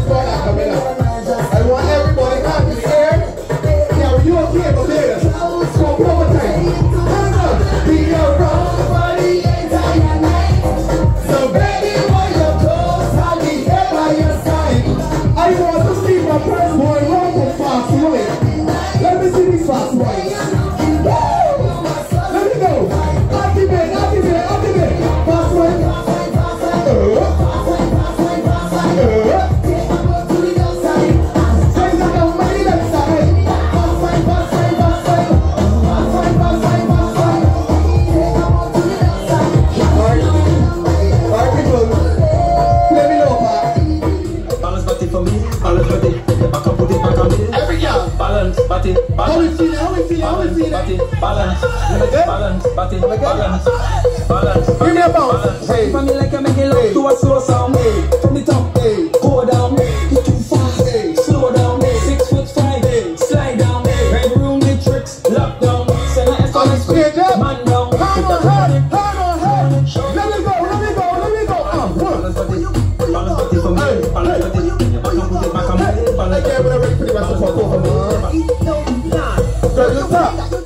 I want everybody happy in the air. Yeah, you okay, Barbados? So proper time. Hands up. Be your wrong body entire night. So baby, while your clothes, I'll be here by your side. I want to see my first boy run for fast right. Let me see these fast boys. Let me go. Activate. Fast right. How we feeling? Balance. Give me a bounce. Hey. From me like I make it love to a slow sound. Hey. From the top, hey. Go down, you're too fast. Hey. Slow down, 6'5". Hey. Slide down, red room with tricks, lock down. Send a escalate, man down. Hand on head. Let me go. I can't ready for the rest of the top.